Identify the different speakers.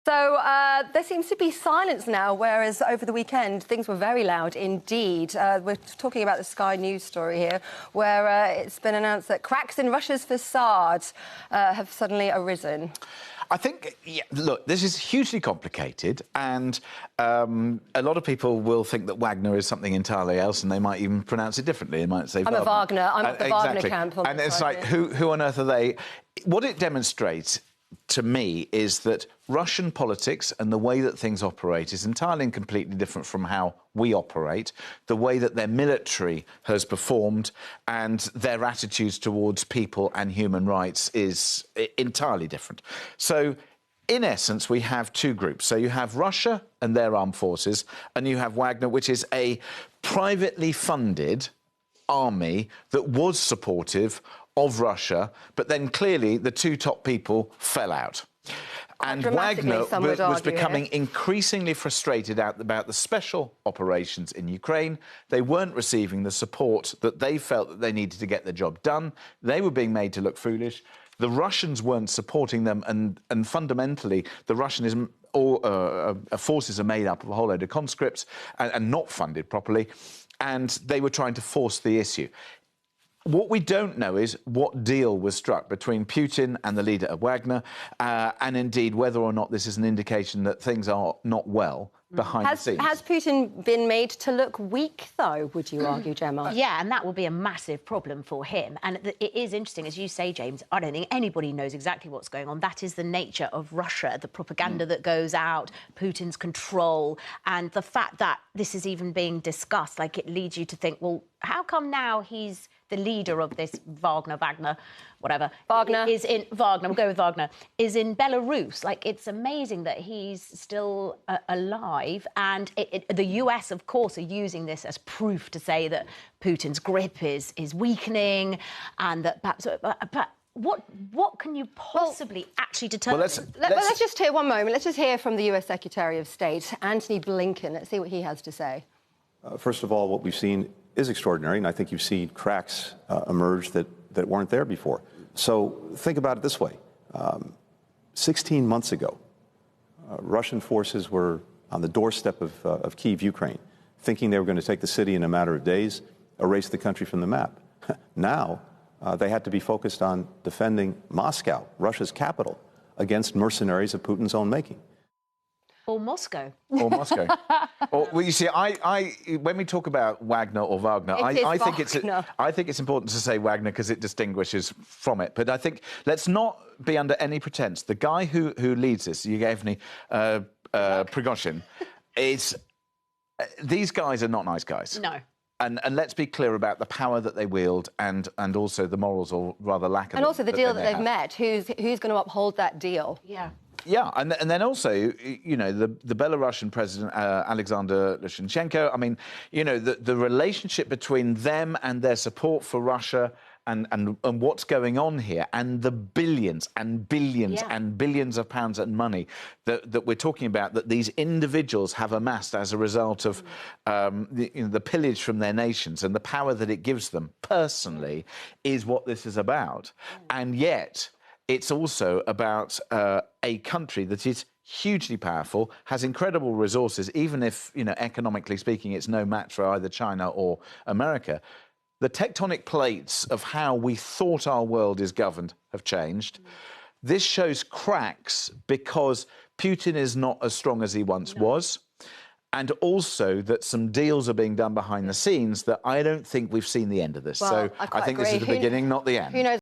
Speaker 1: So there seems to be silence now, whereas over the weekend things were very loud indeed. We're talking about the Sky News story here, where it's been announced that cracks in Russia's facade have suddenly arisen.
Speaker 2: I think, yeah, look, this is hugely complicated, and a lot of people will think that Wagner is something entirely else, and they might even pronounce it differently. They might say
Speaker 1: I'm a Wagner. I'm at the
Speaker 2: exactly.
Speaker 1: Wagner camp.
Speaker 2: And it's like, who on earth are they? What it demonstrates to me is that Russian politics and the way that things operate is entirely and completely different from how we operate. The way that their military has performed and their attitudes towards people and human rights is entirely different. So, in essence, we have two groups. So you have Russia and their armed forces, and you have Wagner, which is a privately funded army that was supportive of Russia, but then clearly the two top people fell out. And Wagner was becoming increasingly frustrated about the special operations in Ukraine. They weren't receiving the support that they felt that they needed to get the job done. They were being made to look foolish. The Russians weren't supporting them, and fundamentally, the Russian forces are made up of a whole load of conscripts and not funded properly, and they were trying to force the issue. What we don't know is what deal was struck between Putin and the leader of Wagner, and indeed whether or not this is an indication that things are not well behind the scenes. Has
Speaker 1: Putin been made to look weak, though, would you argue, Gemma?
Speaker 3: Yeah, and that will be a massive problem for him. And it is interesting, as you say, James, I don't think anybody knows exactly what's going on. That is the nature of Russia, the propaganda that goes out, Putin's control, and the fact that this is even being discussed, like, it leads you to think, well, how come now he's the leader of this Wagner, whatever.
Speaker 1: Wagner.
Speaker 3: We'll go with Wagner, is in Belarus. Like, it's amazing that he's still alive. And the US, of course, are using this as proof to say that Putin's grip is weakening and that perhaps... But what can you possibly actually determine?
Speaker 2: Well,
Speaker 1: let's just hear one moment. Let's just hear from the US Secretary of State, Antony Blinken. Let's see what he has to say.
Speaker 4: First of all, what we've seen is extraordinary, and I think you've seen cracks emerge that weren't there before. So think about it this way. 16 months ago, Russian forces were on the doorstep of Kyiv, Ukraine, thinking they were going to take the city in a matter of days, erase the country from the map. Now, they had to be focused on defending Moscow, Russia's capital, against mercenaries of Putin's own making.
Speaker 3: Or Moscow.
Speaker 2: Or Moscow. Well, you see, when we talk about Wagner or Wagner, I think it's important to say Wagner because it distinguishes from it. But I think let's not be under any pretense. The guy who leads this, Yevgeny Prigozhin, these guys are not nice guys.
Speaker 3: No.
Speaker 2: And let's be clear about the power that they wield and also the morals, or rather lack of them.
Speaker 1: And also the deal that they've met. Who's going to uphold that deal?
Speaker 3: Yeah.
Speaker 2: Yeah, and then also, you know, the Belarusian president, Alexander Lukashenko, I mean, you know, the relationship between them and their support for Russia and what's going on here, and the billions and billions and billions of pounds and money that we're talking about, that these individuals have amassed as a result of the pillage from their nations and the power that it gives them personally, is what this is about. And yet it's also about a country that is hugely powerful, has incredible resources, even if, you know, economically speaking, it's no match for either China or America. The tectonic plates of how we thought our world is governed have changed. This shows cracks because Putin is not as strong as he once was, and also that some deals are being done behind the scenes that I don't think we've seen the end of this.
Speaker 1: Well,
Speaker 2: so I think this is the beginning, not the end.
Speaker 1: Who knows?